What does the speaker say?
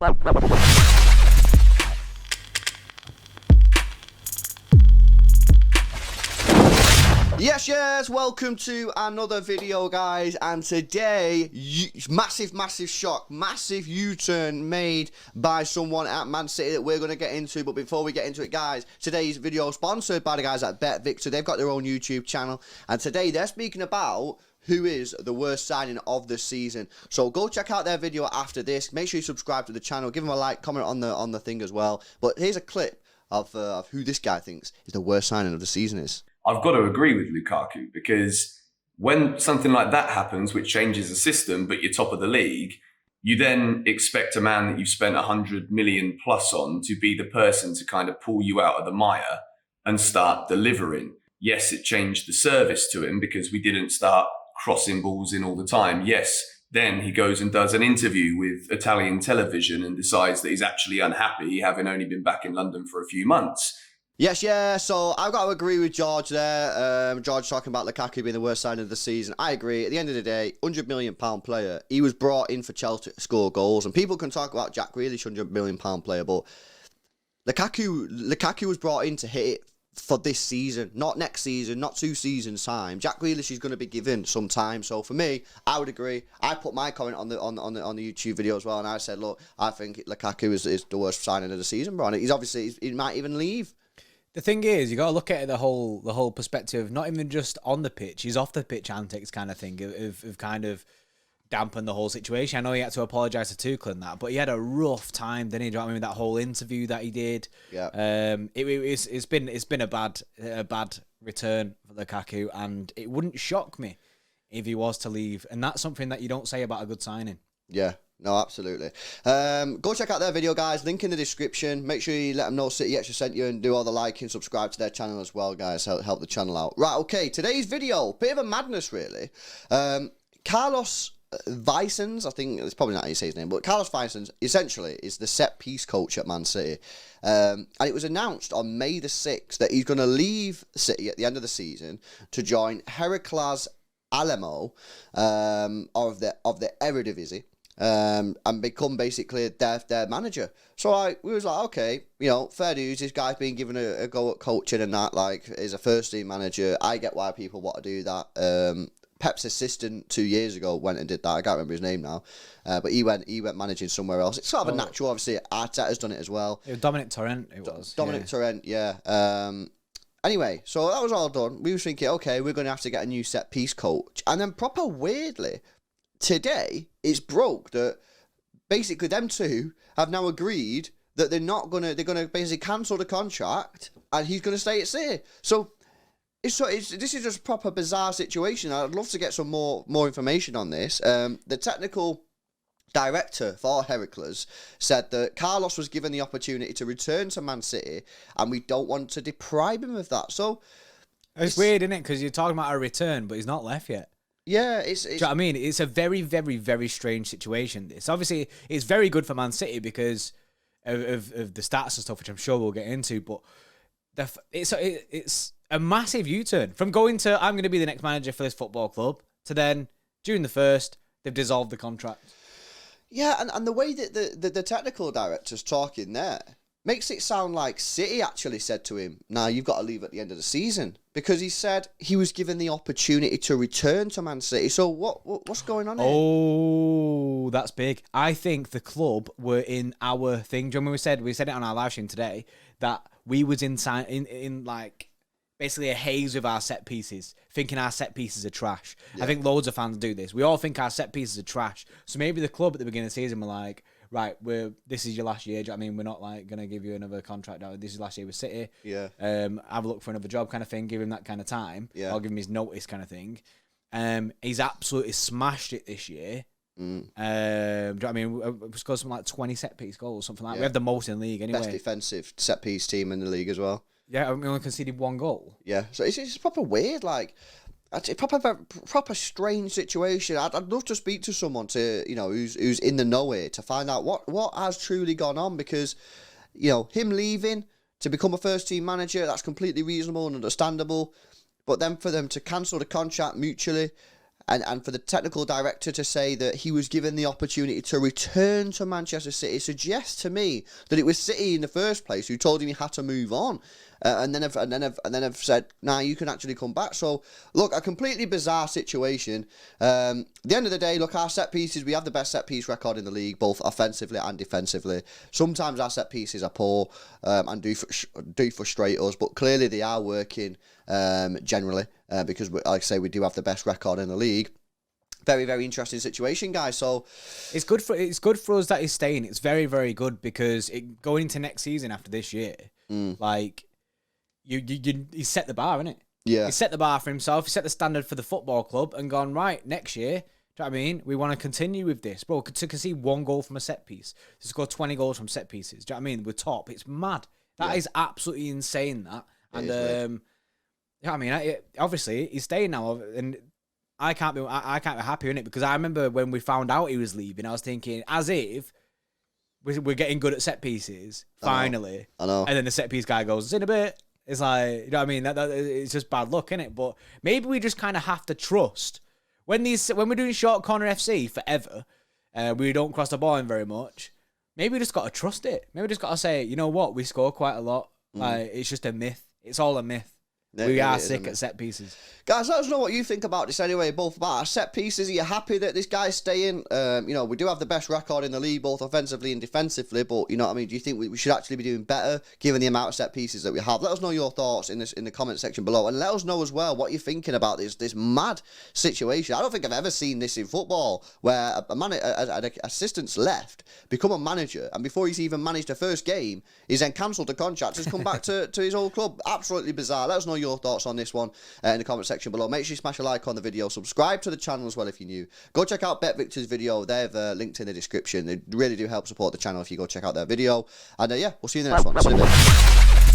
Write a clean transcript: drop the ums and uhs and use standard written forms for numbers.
Yes, welcome to another video, guys, and today, massive shock, massive U-turn made by someone at Man City that we're going to get into. But before we get into it, guys, today's video is sponsored by the guys at BetVictor. They've got their own YouTube channel, and today they're speaking about who is the worst signing of the season. So go check out their video after this. Make sure you subscribe to the channel, give them a like, comment on the thing as well. But here's a clip of who this guy thinks is the worst signing of the season is. I've got to agree with Lukaku, because when something like that happens, which changes the system, but you're top of the league, you then expect a man that you've spent 100 million plus on to be the person to kind of pull you out of the mire and start delivering. Yes, it changed the service to him because we didn't start crossing balls in all the time. Yes, then he goes and does an interview with Italian television and decides that he's actually unhappy, having only been back in London for a few months. Yes, so I've got to agree with George there. George talking about Lukaku being the worst signing of the season. I agree. At the end of the day, £100 million player. He was brought in for Chelsea to score goals. And people can talk about Jack Grealish, £100 million player, but Lukaku was brought in to hit it for this season, not next season, not 2 seasons' time. Jack Grealish is going to be given some time. So for me, I would agree. I put my comment on the YouTube video as well, and I said, look, I think Lukaku is the worst signing of the season, bro. And he might even leave. The thing is, you got to look at it the whole perspective, not even just on the pitch, he's off the pitch antics kind of thing, of kind of dampened the whole situation. I know he had to apologise to Tuchel and that, but he had a rough time, didn't he? Do you know what I mean? That whole interview that he did. Yeah. It's been a bad return for Lukaku, and it wouldn't shock me if he was to leave, and that's something that you don't say about a good signing. Yeah. No, absolutely. Go check out their video, guys. Link in the description. Make sure you let them know City Extra sent you, and do all the liking, subscribe to their channel as well, guys. Help the channel out. Right, okay. Today's video, bit of a madness, really. Carlos Vicens, I think it's probably not how you say his name, but Carlos Vicens essentially is the set-piece coach at Man City. And it was announced on May the 6th that he's going to leave City at the end of the season to join Heracles Alamo of the Eredivisie. And become basically their manager. So we was like, okay, fair dues. This guy's been given a go at coaching and that, like, is a first team manager. I get why people want to do that. Pep's assistant 2 years ago went and did that. I can't remember his name now, but he went managing somewhere else. It's sort of a natural. Obviously, Arteta's done it as well. It was Dominic Torrent. Dominic Torrent, yeah. Anyway, so that was all done. We were thinking, okay, we're going to have to get a new set piece coach, and then proper weirdly, today it's broke that basically them two have now agreed that they're gonna basically cancel the contract and he's gonna stay at City. So this is just a proper bizarre situation. I'd love to get some more information on this. The technical director for Heracles said that Carlos was given the opportunity to return to Man City and we don't want to deprive him of that. So it's weird, isn't it? Because you're talking about a return, but he's not left yet. Yeah, Do you know what I mean? It's a very, very, very strange situation. It's obviously very good for Man City because of the stats and stuff, which I'm sure we'll get into. But it's a massive U-turn from going to I'm going to be the next manager for this football club to then June the 1st they've dissolved the contract. Yeah, and the way that the technical director's talking there makes it sound like City actually said to him, "Nah, you've got to leave at the end of the season," because he said he was given the opportunity to return to Man City. So what's going on here? Oh, that's big. I think the club were in our thing. Do you remember we said it on our live stream today that we was in like basically a haze with our set pieces, thinking our set pieces are trash. Yeah. I think loads of fans do this. We all think our set pieces are trash. So maybe the club at the beginning of the season were like, right, this is your last year. Do you know what I mean? We're not like going to give you another contract. This is last year with City. Yeah. Have a look for another job kind of thing. Give him that kind of time. Yeah. Or give him his notice kind of thing. He's absolutely smashed it this year. Do you know what I mean? We scored something like 20 set-piece goals, something like that. We have the most in the league anyway. Best defensive set-piece team in the league as well. Yeah, we only conceded 1 goal. Yeah, so it's proper weird, like... It's a proper strange situation. I'd love to speak to someone who's in the know here to find out what has truly gone on, because him leaving to become a first team manager, that's completely reasonable and understandable, but then for them to cancel the contract mutually, And for the technical director to say that he was given the opportunity to return to Manchester City suggests to me that it was City in the first place who told him he had to move on, and then have said, "Nah, you can actually come back." So look, a completely bizarre situation. At the end of the day, look, our set pieces, we have the best set piece record in the league, both offensively and defensively. Sometimes our set pieces are poor and do frustrate us, but clearly they are working generally because, like I say, we do have the best record in the league. Very, very interesting situation, guys. So it's good for us that he's staying. It's very, very good because going into next season after this year, like he set the bar, innit? Yeah. He set the bar for himself. He set the standard for the football club and gone, right, next year, do you know what I mean? We want to continue with this. Bro, to concede 1 goal from a set piece, to score 20 goals from set pieces. Do you know what I mean? We're top. It's mad. That is absolutely insane, that. And, you know what I mean? Obviously, he's staying now. And I can't be happy in it because I remember when we found out he was leaving, I was thinking, as if we're getting good at set pieces, finally. I know. And then the set piece guy goes, "It's in a bit." It's like, you know what I mean? That it's just bad luck, innit? But maybe we just kind of have to trust when we're doing short corner FC forever, we don't cross the ball in very much. Maybe we just got to trust it. Maybe we just got to say, you know what? We score quite a lot. Like, it's just a myth. It's all a myth. We are sick at set pieces. Guys, let us know what you think about this anyway, both about our set pieces. Are you happy that this guy's staying? You know, we do have the best record in the league, both offensively and defensively, but, you know what I mean, do you think we should actually be doing better, given the amount of set pieces that we have? Let us know your thoughts in the comment section below, and let us know as well what you're thinking about this mad situation. I don't think I've ever seen this in football, where an assistant's left, become a manager, and before he's even managed a first game, he's then cancelled the contract, has come back to his old club. Absolutely bizarre. Let us know your thoughts on this one in the comment section below. Make sure you smash a like on the video, subscribe to the channel as well if you're new. Go check out Bet Victor's video. They've linked in the description. They really do help support the channel if you go check out their video. And yeah, we'll see you in the next one. See you in a bit.